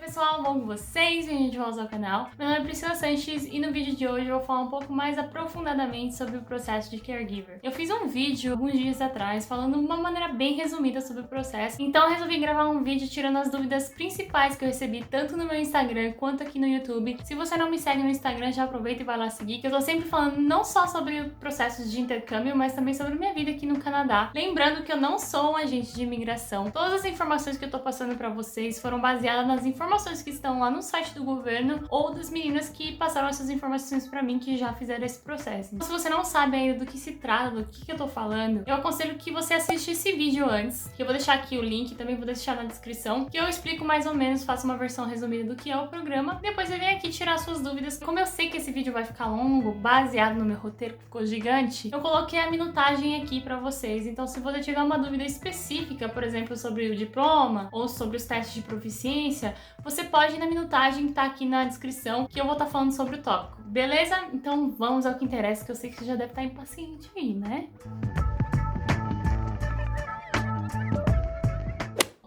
Pessoal, bom com vocês? Bem-vindos de volta ao canal. Meu nome é Priscila Sanches e no vídeo de hoje eu vou falar um pouco mais aprofundadamente sobre o processo de caregiver. Eu fiz um vídeo alguns dias atrás falando de uma maneira bem resumida sobre o processo, então eu resolvi gravar um vídeo tirando as dúvidas principais que eu recebi tanto no meu Instagram quanto aqui no YouTube. Se você não me segue no Instagram, já aproveita e vai lá seguir, que eu tô sempre falando não só sobre processos de intercâmbio, mas também sobre minha vida aqui no Canadá. Lembrando que eu não sou um agente de imigração. Todas as informações que eu tô passando pra vocês foram baseadas nas informações que estão lá no site do governo ou das meninas que passaram essas informações pra mim, que já fizeram esse processo. Então, se você não sabe ainda do que se trata, do que eu tô falando, eu aconselho que você assista esse vídeo antes, que eu vou deixar aqui o link, também vou deixar na descrição, que eu explico mais ou menos, faço uma versão resumida do que é o programa, depois você vem aqui tirar suas dúvidas. Como eu sei que esse vídeo vai ficar longo, baseado no meu roteiro que ficou gigante, eu coloquei a minutagem aqui pra vocês. Então, se você tiver uma dúvida específica, por exemplo, sobre o diploma ou sobre os testes de proficiência, você pode ir na minutagem que tá aqui na descrição, que eu vou estar falando sobre o tópico, beleza? Então vamos ao que interessa, que eu sei que você já deve estar impaciente aí, né?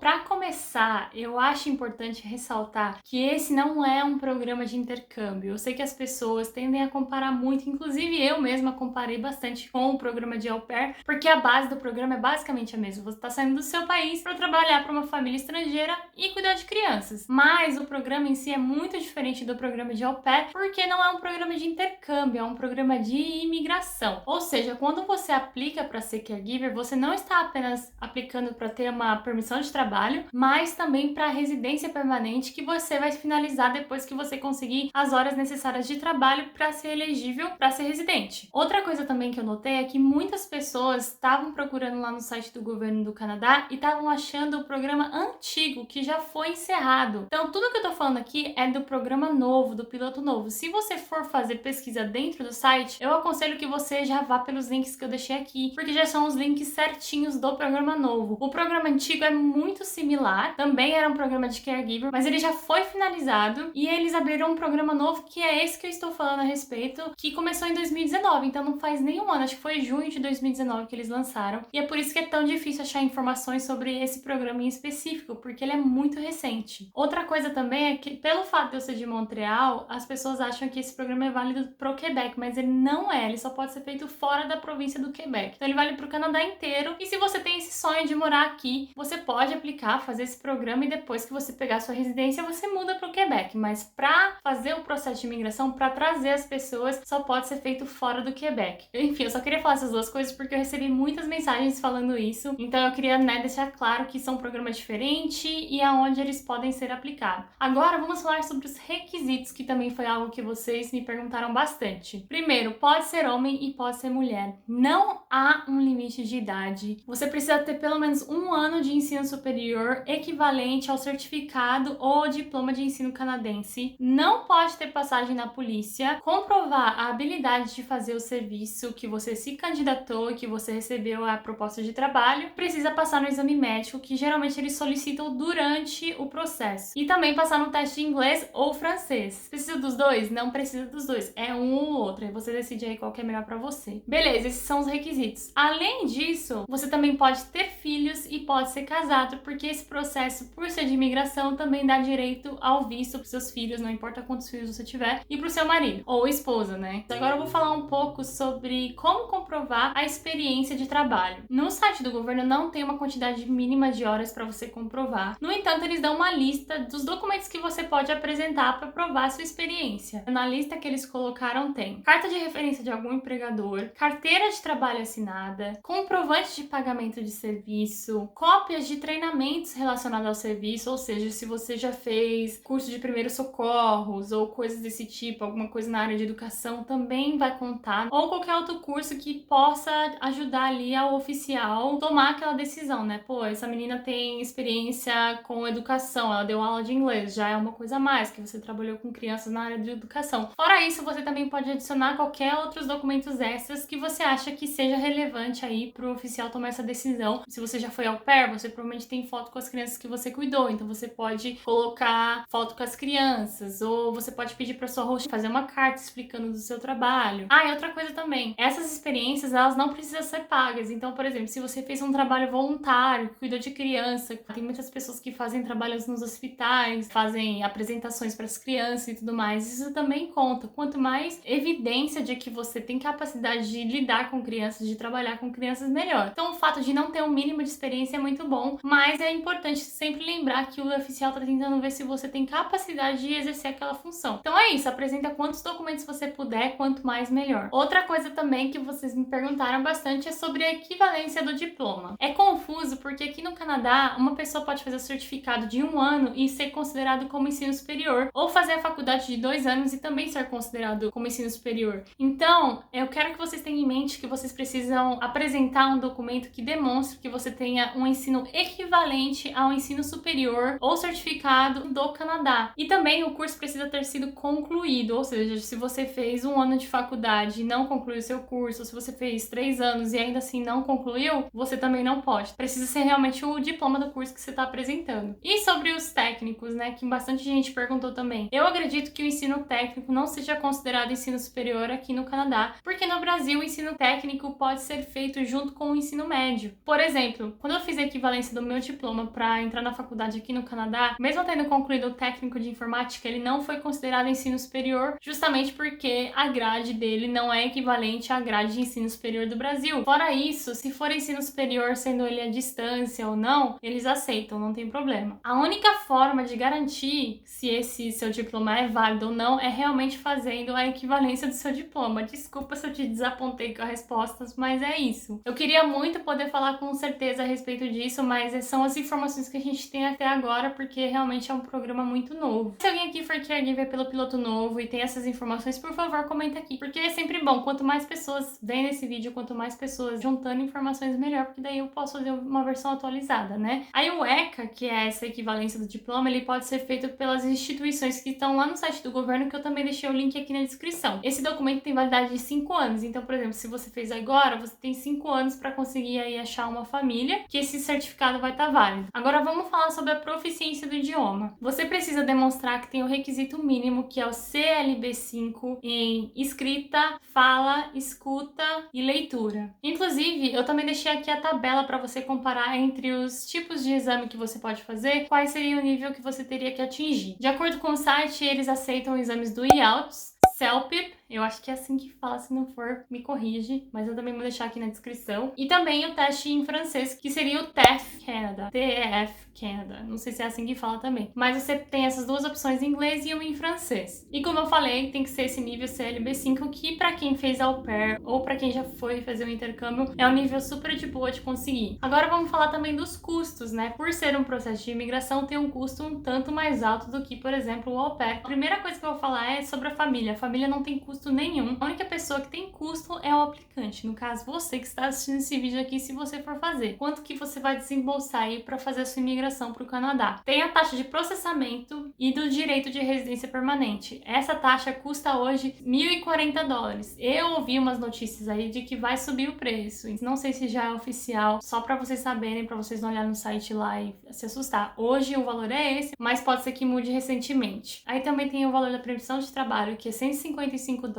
Para começar, eu acho importante ressaltar que esse não é um programa de intercâmbio. Eu sei que as pessoas tendem a comparar muito, inclusive eu mesma comparei bastante com o programa de au pair, porque a base do programa é basicamente a mesma. Você está saindo do seu país para trabalhar para uma família estrangeira e cuidar de crianças. Mas o programa em si é muito diferente do programa de au pair, porque não é um programa de intercâmbio, é um programa de imigração. Ou seja, quando você aplica para ser caregiver, você não está apenas aplicando para ter uma permissão de trabalho, mas também para a residência permanente, que você vai finalizar depois que você conseguir as horas necessárias de trabalho para ser elegível para ser residente. Outra coisa também que eu notei é que muitas pessoas estavam procurando lá no site do governo do Canadá e estavam achando o programa antigo, que já foi encerrado. Então tudo que eu tô falando aqui é do programa novo, do piloto novo. Se você for fazer pesquisa dentro do site, eu aconselho que você já vá pelos links que eu deixei aqui, porque já são os links certinhos do programa novo. O programa antigo é muito similar, também era um programa de caregiver, mas ele já foi finalizado e eles abriram um programa novo, que é esse que eu estou falando a respeito, que começou em 2019, então não faz nenhum ano, acho que foi junho de 2019 que eles lançaram, e é por isso que é tão difícil achar informações sobre esse programa em específico, porque ele é muito recente. Outra coisa também é que, pelo fato de eu ser de Montreal, as pessoas acham que esse programa é válido pro Quebec, mas ele não é, ele só pode ser feito fora da província do Quebec. Então ele vale pro Canadá inteiro, e se você tem esse sonho de morar aqui, você pode aplicar, fazer esse programa, e depois que você pegar sua residência, você muda para o Quebec. Mas para fazer o processo de imigração, para trazer as pessoas, só pode ser feito fora do Quebec. Enfim, eu só queria falar essas duas coisas porque eu recebi muitas mensagens falando isso. Então eu queria, deixar claro que são programas diferentes e aonde eles podem ser aplicados. Agora vamos falar sobre os requisitos, que também foi algo que vocês me perguntaram bastante. Primeiro, pode ser homem e pode ser mulher. Não há um limite de idade. Você precisa ter pelo menos um ano de ensino superior equivalente ao certificado ou diploma de ensino canadense. Não pode ter passagem na polícia. Comprovar a habilidade de fazer o serviço que você se candidatou e que você recebeu a proposta de trabalho. Precisa passar no exame médico, que geralmente eles solicitam durante o processo. E também passar no teste de inglês ou francês. Precisa dos dois? Não precisa dos dois. É um ou outro. Aí você decide aí qual que é melhor pra você. Beleza, esses são os requisitos. Além disso, você também pode ter filhos e pode ser casado, porque esse processo, por ser de imigração, também dá direito ao visto para seus filhos, não importa quantos filhos você tiver, e para o seu marido ou esposa, né? Agora eu vou falar um pouco sobre como comprovar a experiência de trabalho. No site do governo não tem uma quantidade mínima de horas para você comprovar. No entanto, eles dão uma lista dos documentos que você pode apresentar para provar a sua experiência. Na lista que eles colocaram tem carta de referência de algum empregador, carteira de trabalho assinada, comprovante de pagamento de serviço, cópias de treinamentos relacionados ao serviço, ou seja, se você já fez curso de primeiros socorros ou coisas desse tipo, alguma coisa na área de educação, também vai contar, ou qualquer outro curso que possa ajudar ali ao oficial tomar aquela decisão, né? Pô, essa menina tem experiência com educação, ela deu aula de inglês, já é uma coisa a mais, que você trabalhou com crianças na área de educação. Fora isso, você também pode adicionar qualquer outros documentos extras que você acha que seja relevante aí pro oficial tomar essa decisão. Se você já foi au pair, você provavelmente tem foto com as crianças que você cuidou, então você pode colocar foto com as crianças, ou você pode pedir para sua host fazer uma carta explicando do seu trabalho. E outra coisa também, essas experiências, elas não precisam ser pagas. Então, por exemplo, se você fez um trabalho voluntário, cuidou de criança, tem muitas pessoas que fazem trabalhos nos hospitais, fazem apresentações para as crianças e tudo mais, isso também conta. Quanto mais evidência de que você tem capacidade de lidar com crianças, de trabalhar com crianças, melhor. Então, o fato de não ter um mínimo de experiência é muito bom, mas é importante sempre lembrar que o oficial tá tentando ver se você tem capacidade de exercer aquela função. Então é isso, apresenta quantos documentos você puder, quanto mais melhor. Outra coisa também que vocês me perguntaram bastante é sobre a equivalência do diploma. É confuso porque aqui no Canadá, uma pessoa pode fazer o certificado de 1 ano e ser considerado como ensino superior, ou fazer a faculdade de 2 anos e também ser considerado como ensino superior. Então, eu quero que vocês tenham em mente que vocês precisam apresentar um documento que demonstre que você tenha um ensino equivalente ao ensino superior ou certificado do Canadá. E também o curso precisa ter sido concluído, ou seja, se você fez 1 ano de faculdade e não concluiu seu curso, ou se você fez 3 anos e ainda assim não concluiu, você também não pode. Precisa ser realmente o diploma do curso que você está apresentando. E sobre os técnicos, né, que bastante gente perguntou também. Eu acredito que o ensino técnico não seja considerado ensino superior aqui no Canadá, porque no Brasil o ensino técnico pode ser feito junto com o ensino médio. Por exemplo, quando eu fiz a equivalência do meu diploma para entrar na faculdade aqui no Canadá, mesmo tendo concluído o técnico de informática, ele não foi considerado ensino superior, justamente porque a grade dele não é equivalente à grade de ensino superior do Brasil. Fora isso, se for ensino superior, sendo ele à distância ou não, eles aceitam, não tem problema. A única forma de garantir se esse seu diploma é válido ou não é realmente fazendo a equivalência do seu diploma. Desculpa se eu te desapontei com as respostas, mas é isso. Eu queria muito poder falar com certeza a respeito disso, mas são as informações que a gente tem até agora, porque realmente é um programa muito novo. Se alguém aqui for caregiver pelo piloto novo e tem essas informações, por favor, comenta aqui, porque é sempre bom. Quanto mais pessoas veem esse vídeo, quanto mais pessoas juntando informações, melhor, porque daí eu posso fazer uma versão atualizada, né? Aí o ECA, que é essa equivalência do diploma, ele pode ser feito pelas instituições que estão lá no site do governo, que eu também deixei o link aqui na descrição. Esse documento tem validade de 5 anos, então, por exemplo, se você fez agora, você tem 5 anos para conseguir aí achar uma família, que esse certificado vai estar válido. Agora vamos falar sobre a proficiência do idioma. Você precisa demonstrar que tem o requisito mínimo, que é o CLB5 em escrita, fala, escuta e leitura. Inclusive, eu também deixei aqui a tabela para você comparar entre os tipos de exame que você pode fazer, quais seria o nível que você teria que atingir. De acordo com o site, eles aceitam exames do IELTS, CELPIP, eu acho que é assim que fala, se não for, me corrige, mas eu também vou deixar aqui na descrição. E também o teste em francês, que seria o TEF Canada, TEF Canada, não sei se é assim que fala também. Mas você tem essas duas opções em inglês e uma em francês. E como eu falei, tem que ser esse nível CLB5, que pra quem fez au pair ou pra quem já foi fazer um intercâmbio, é um nível super de boa de conseguir. Agora vamos falar também dos custos, né? Por ser um processo de imigração, tem um custo um tanto mais alto do que, por exemplo, o au pair. A primeira coisa que eu vou falar é sobre a família. A família não tem custo nenhum. A única pessoa que tem custo é o aplicante. No caso, você que está assistindo esse vídeo aqui, se você for fazer. Quanto que você vai desembolsar aí para fazer a sua imigração para o Canadá? Tem a taxa de processamento e do direito de residência permanente. Essa taxa custa hoje $1.040. Eu ouvi umas notícias aí de que vai subir o preço. Não sei se já é oficial, só para vocês saberem, para vocês não olharem no site lá e se assustar. Hoje o valor é esse, mas pode ser que mude recentemente. Aí também tem o valor da permissão de trabalho, que é $155,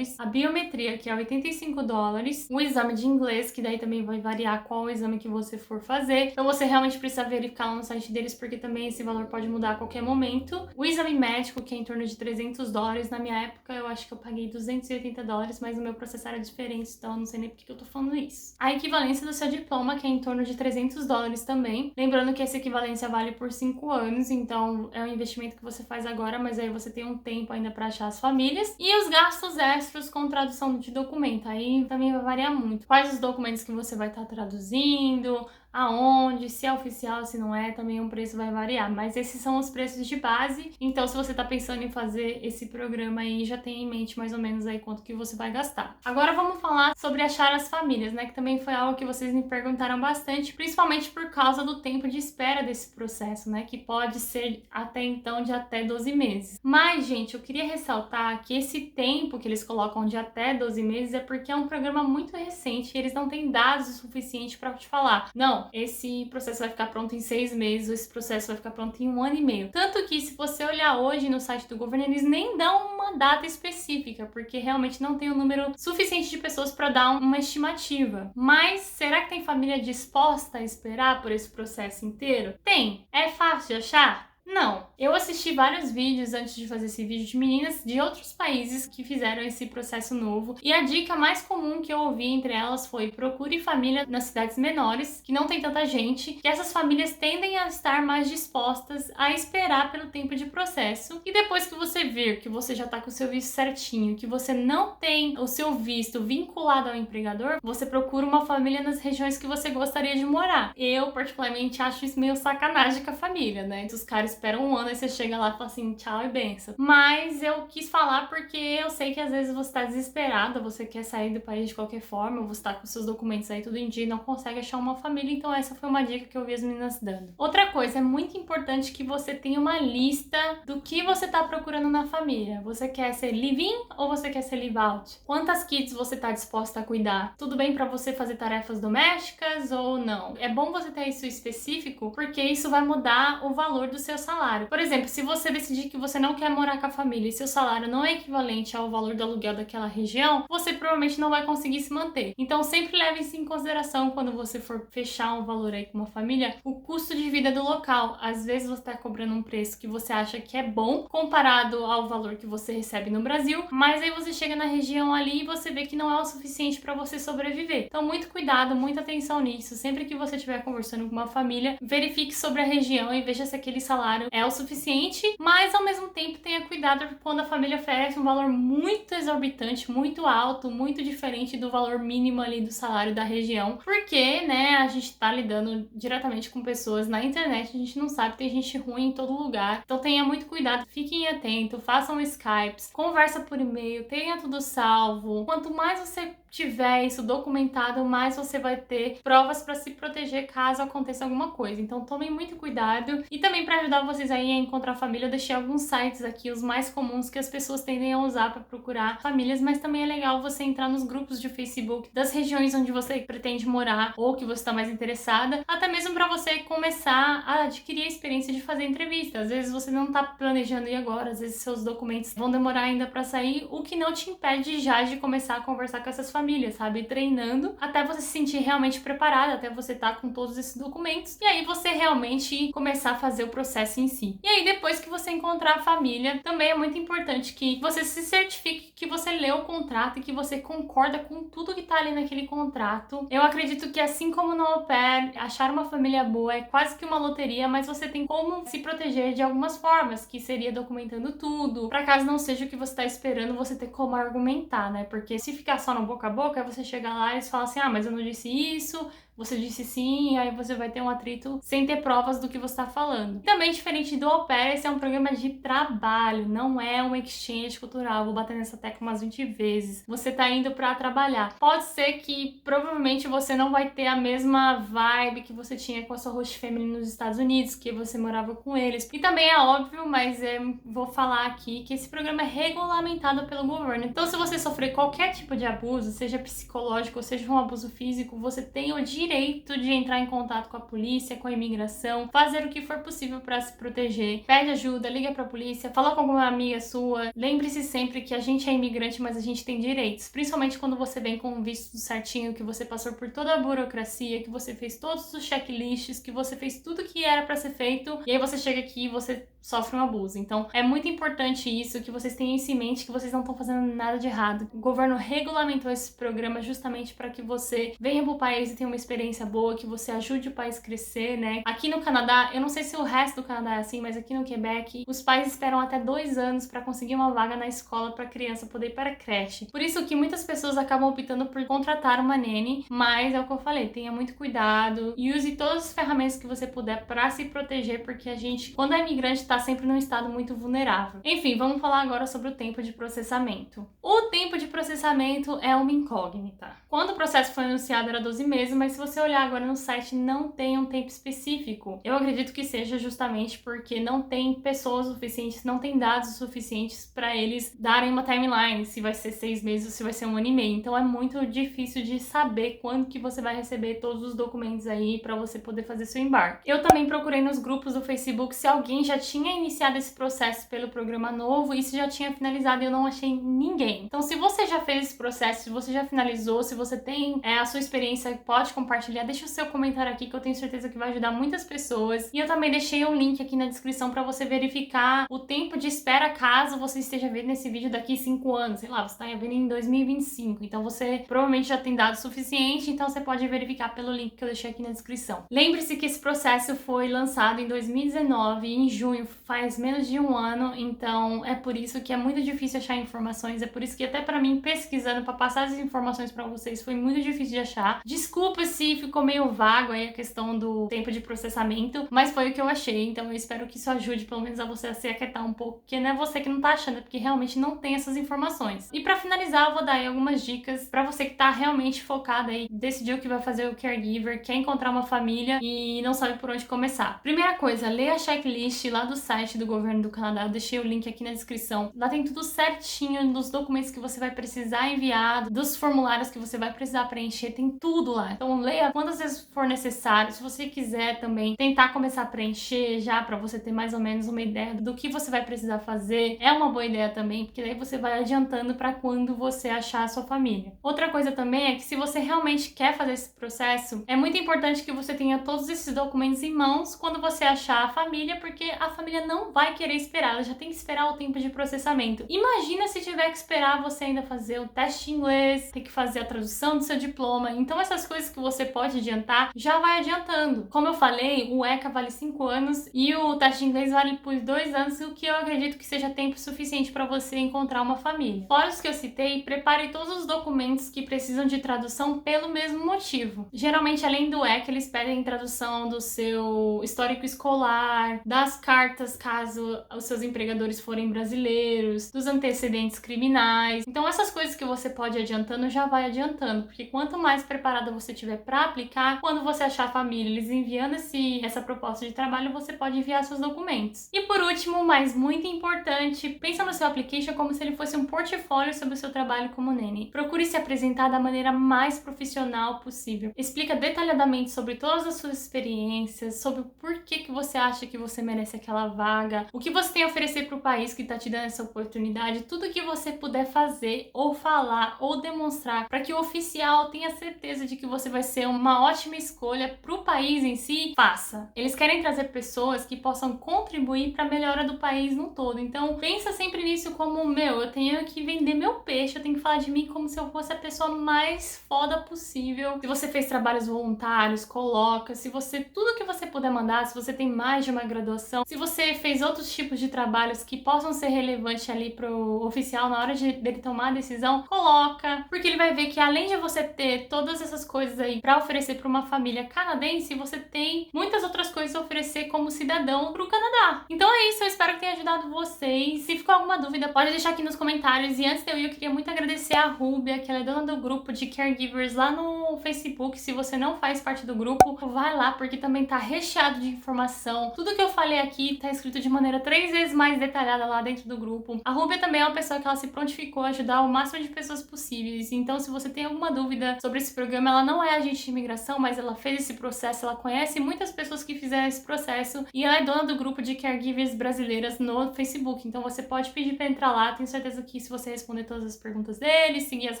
a biometria, que é $85, o exame de inglês, que daí também vai variar qual o exame que você for fazer, então você realmente precisa verificar lá no site deles, porque também esse valor pode mudar a qualquer momento. O exame médico, que é em torno de $300, na minha época eu acho que eu paguei $280, mas o meu processo era diferente, então eu não sei nem porque eu tô falando isso. A equivalência do seu diploma, que é em torno de $300 também, lembrando que essa equivalência vale por 5 anos, então é um investimento que você faz agora, mas aí você tem um tempo ainda para achar as famílias. E os gastos extras com tradução de documento, aí também vai variar muito. Quais os documentos que você vai estar traduzindo, aonde, se é oficial, se não é, também o preço vai variar, mas esses são os preços de base. Então, se você tá pensando em fazer esse programa aí, já tem em mente mais ou menos aí quanto que você vai gastar. Agora vamos falar sobre achar as famílias, né, que também foi algo que vocês me perguntaram bastante, principalmente por causa do tempo de espera desse processo, né, que pode ser até então de até 12 meses. Mas, gente, eu queria ressaltar que esse tempo que eles colocam de até 12 meses é porque é um programa muito recente e eles não têm dados o suficiente para te falar, não, Não, esse processo vai ficar pronto em 6 meses, esse processo vai ficar pronto em 1 ano e meio. Tanto que se você olhar hoje no site do governo, eles nem dão uma data específica, porque realmente não tem um número suficiente de pessoas para dar uma estimativa. Mas será que tem família disposta a esperar por esse processo inteiro? Tem. É fácil de achar? Não. Eu assisti vários vídeos antes de fazer esse vídeo de meninas de outros países que fizeram esse processo novo. E a dica mais comum que eu ouvi entre elas foi: procure família nas cidades menores, que não tem tanta gente, que essas famílias tendem a estar mais dispostas a esperar pelo tempo de processo. E depois que você vir que você já tá com o seu visto certinho, que você não tem o seu visto vinculado ao empregador, você procura uma família nas regiões que você gostaria de morar. Eu, particularmente, acho isso meio sacanagem com a família, né? Os caras esperam 1 ano e você chega lá e fala assim, tchau e benção. Mas eu quis falar porque eu sei que às vezes você tá desesperada, você quer sair do país de qualquer forma, você tá com seus documentos aí tudo em dia e não consegue achar uma família, então essa foi uma dica que eu vi as meninas dando. Outra coisa, é muito importante que você tenha uma lista do que você tá procurando na família. Você quer ser live-in ou você quer ser live-out? Quantas kids você tá disposta a cuidar? Tudo bem pra você fazer tarefas domésticas ou não? É bom você ter isso específico, porque isso vai mudar o valor do seu salário. Por exemplo, se você decidir que você não quer morar com a família e seu salário não é equivalente ao valor do aluguel daquela região, você provavelmente não vai conseguir se manter. Então sempre leve isso em consideração quando você for fechar um valor aí com uma família, o custo de vida do local. Às vezes você está cobrando um preço que você acha que é bom comparado ao valor que você recebe no Brasil, mas aí você chega na região ali e você vê que não é o suficiente para você sobreviver. Então muito cuidado, muita atenção nisso. Sempre que você estiver conversando com uma família, verifique sobre a região e veja se aquele salário é o suficiente, mas ao mesmo tempo tenha cuidado quando a família oferece um valor muito exorbitante, muito alto, muito diferente do valor mínimo ali do salário da região, porque, né, a gente tá lidando diretamente com pessoas na internet, a gente não sabe, tem gente ruim em todo lugar, então tenha muito cuidado, fiquem atentos, façam Skypes, conversa por e-mail, tenha tudo salvo. Quanto mais você tiver isso documentado, mais você vai ter provas para se proteger caso aconteça alguma coisa. Então tomem muito cuidado. E também para ajudar vocês aí a encontrar família, eu deixei alguns sites aqui, os mais comuns que as pessoas tendem a usar para procurar famílias, mas também é legal você entrar nos grupos de Facebook das regiões onde você pretende morar ou que você está mais interessada, até mesmo para você começar a adquirir a experiência de fazer entrevista. Às vezes você não está planejando ir agora, às vezes seus documentos vão demorar ainda para sair, o que não te impede já de começar a conversar com essas família, sabe? Treinando até você se sentir realmente preparada, até você estar com todos esses documentos e aí você realmente começar a fazer o processo em si. E aí depois que você encontrar a família, também é muito importante que você se certifique que você leu o contrato e que você concorda com tudo que tá ali naquele contrato. Eu acredito que assim como no au pair, achar uma família boa é quase que uma loteria, mas você tem como se proteger de algumas formas, que seria documentando tudo, para caso não seja o que você tá esperando, você ter como argumentar, né? Porque se ficar só no boca a boca, você chega lá e eles falam assim, ah, mas eu não disse isso, você disse sim, e aí você vai ter um atrito sem ter provas do que você está falando. Também diferente do au pair, esse é um programa de trabalho, não é um exchange cultural. Vou bater nessa tecla umas 20 vezes. Você tá indo para trabalhar. Pode ser que provavelmente você não vai ter a mesma vibe que você tinha com a sua host family nos Estados Unidos, que você morava com eles. E também é óbvio, mas vou falar aqui que esse programa é regulamentado pelo governo. Então se você sofrer qualquer tipo de abuso, seja psicológico ou seja um abuso físico, você tem o direito de entrar em contato com a polícia, com a imigração, fazer o que for possível para se proteger. Pede ajuda, liga pra polícia, fala com alguma amiga sua. Lembre-se sempre que a gente é imigrante, mas a gente tem direitos. Principalmente quando você vem com um visto certinho, que você passou por toda a burocracia, que você fez todos os checklists, que você fez tudo que era para ser feito, e aí você chega aqui e você sofre um abuso. Então é muito importante isso, que vocês tenham isso em mente, que vocês não estão fazendo nada de errado. O governo regulamentou esse programa justamente para que você venha pro país e tenha uma experiência boa, que você ajude o país a crescer, né? Aqui no Canadá, eu não sei se o resto do Canadá é assim, mas aqui no Quebec, os pais esperam até 2 anos para conseguir uma vaga na escola para a criança poder ir para a creche. Por isso que muitas pessoas acabam optando por contratar uma nanny, mas é o que eu falei, tenha muito cuidado e use todas as ferramentas que você puder para se proteger, porque a gente, quando é imigrante, tá sempre num estado muito vulnerável. Enfim, vamos falar agora sobre o tempo de processamento. O tempo de processamento é uma incógnita. Quando o processo foi anunciado era 12 meses, mas se você você olhar agora no site, não tem um tempo específico. Eu acredito que seja justamente porque não tem pessoas suficientes, não tem dados suficientes para eles darem uma timeline, se vai ser 6 meses ou se vai ser 1 ano e meio. Então é muito difícil de saber quando que você vai receber todos os documentos aí para você poder fazer seu embarque. Eu também procurei nos grupos do Facebook se alguém já tinha iniciado esse processo pelo programa novo e se já tinha finalizado, e eu não achei ninguém. Então, se você já fez esse processo, se você já finalizou, se você tem a sua experiência, pode compartilhar, deixa o seu comentário aqui que eu tenho certeza que vai ajudar muitas pessoas. E eu também deixei um link aqui na descrição para você verificar o tempo de espera caso você esteja vendo esse vídeo daqui 5 anos, sei lá, você está vendo em 2025, então você provavelmente já tem dados suficientes, então você pode verificar pelo link que eu deixei aqui na descrição. Lembre-se que esse processo foi lançado em 2019, em junho, faz menos de 1 ano, então é por isso que é muito difícil achar informações, é por isso que até para mim pesquisando para passar as informações para vocês foi muito difícil de achar. Desculpa se ficou meio vago aí a questão do tempo de processamento, mas foi o que eu achei, então eu espero que isso ajude pelo menos a você a se aquietar um pouco, porque não é você que não tá achando, é porque realmente não tem essas informações. E para finalizar, eu vou dar aí algumas dicas para você que tá realmente focado aí, decidiu que vai fazer o caregiver, quer encontrar uma família e não sabe por onde começar. Primeira coisa, leia a checklist lá do site do governo do Canadá, eu deixei o link aqui na descrição. Lá tem tudo certinho, dos documentos que você vai precisar enviar, dos formulários que você vai precisar preencher, tem tudo lá. Então leia quantas vezes for necessário, se você quiser também tentar começar a preencher já para você ter mais ou menos uma ideia do que você vai precisar fazer, é uma boa ideia também, porque daí você vai adiantando para quando você achar a sua família. Outra coisa também é que se você realmente quer fazer esse processo, é muito importante que você tenha todos esses documentos em mãos quando você achar a família, porque a família não vai querer esperar, ela já tem que esperar o tempo de processamento. Imagina se tiver que esperar você ainda fazer o teste de inglês, ter que fazer a tradução do seu diploma. Então essas coisas que você pode adiantar, já vai adiantando. Como eu falei, o ECA vale 5 anos e o teste de inglês vale por 2 anos, o que eu acredito que seja tempo suficiente para você encontrar uma família. Fora os que eu citei, prepare todos os documentos que precisam de tradução pelo mesmo motivo. Geralmente, além do ECA, eles pedem tradução do seu histórico escolar, das cartas caso os seus empregadores forem brasileiros, dos antecedentes criminais. Então essas coisas que você pode ir adiantando, já vai adiantando, porque quanto mais preparada você tiver para aplicar, quando você achar a família, eles enviando essa proposta de trabalho, você pode enviar seus documentos. E por último, mas muito importante, pensa no seu application como se ele fosse um portfólio sobre o seu trabalho como nene. Procure se apresentar da maneira mais profissional possível. Explica detalhadamente sobre todas as suas experiências, sobre o porquê que você acha que você merece aquela vaga, o que você tem a oferecer para o país que está te dando essa oportunidade, tudo que você puder fazer ou falar ou demonstrar para que o oficial tenha certeza de que você vai ser uma ótima escolha para o país em si, faça. Eles querem trazer pessoas que possam contribuir para a melhora do país no todo. Então, pensa sempre nisso como, eu tenho que vender meu peixe, eu tenho que falar de mim como se eu fosse a pessoa mais foda possível. Se você fez trabalhos voluntários, coloca. Se você, tudo que você puder mandar, se você tem mais de uma graduação, se você fez outros tipos de trabalhos que possam ser relevantes ali pro oficial na hora dele tomar a decisão, coloca. Porque ele vai ver que além de você ter todas essas coisas aí para oferecer para uma família canadense, você tem muitas outras coisas a oferecer como cidadão pro Canadá. Então é isso, eu espero que tenha ajudado vocês. Se ficou alguma dúvida, pode deixar aqui nos comentários. E antes de eu ir, eu queria muito agradecer a Rúbia, que ela é dona do grupo de caregivers lá no Facebook. Se você não faz parte do grupo, vai lá, porque também tá recheado de informação. Tudo que eu falei aqui tá escrito de maneira 3 vezes mais detalhada lá dentro do grupo. A Rúbia também é uma pessoa que ela se prontificou a ajudar o máximo de pessoas possíveis. Então, se você tem alguma dúvida sobre esse programa, ela não é agente de imigração, mas ela fez esse processo, ela conhece muitas pessoas que fizeram esse processo e ela é dona do grupo de caregivers brasileiras no Facebook. Então, você pode pedir pra entrar lá. Tenho certeza que se você responder todas as perguntas dele, seguir as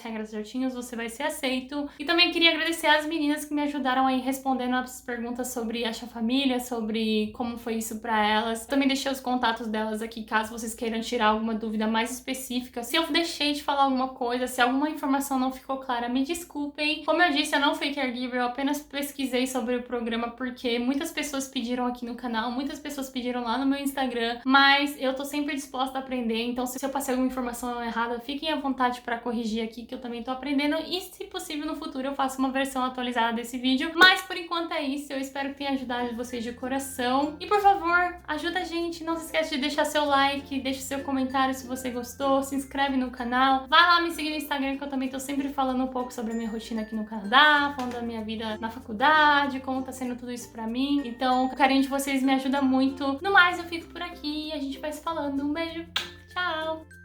regras certinhas, você vai ser aceito. E também queria agradecer às meninas que me ajudaram aí respondendo as perguntas sobre a família, sobre como foi isso pra elas. Também deixei os contatos delas aqui, caso vocês queiram tirar alguma dúvida mais específica. Se eu deixei de falar alguma coisa, se alguma informação não ficou clara, me desculpem. Como eu disse, eu não fui caregiver, eu apenas pesquisei sobre o programa porque muitas pessoas pediram aqui no canal, muitas pessoas pediram lá no meu Instagram, mas eu tô sempre disposta a aprender, então se eu passei alguma informação errada, fiquem à vontade pra corrigir aqui, que eu também tô aprendendo, e se possível no futuro eu faço uma versão atualizada desse vídeo. Mas por enquanto é isso, eu espero que tenha ajudado vocês de coração. E por favor, ajuda a gente, não se esquece de deixar seu like, deixa seu comentário se você gostou, se inscreve no canal, vai lá me seguir no Instagram que eu também tô sempre falando um pouco sobre a minha rotina aqui no Canadá, falando da minha vida na faculdade, como tá sendo tudo isso pra mim. Então, o carinho de vocês me ajuda muito. No mais, eu fico por aqui e a gente vai se falando. Um beijo, tchau!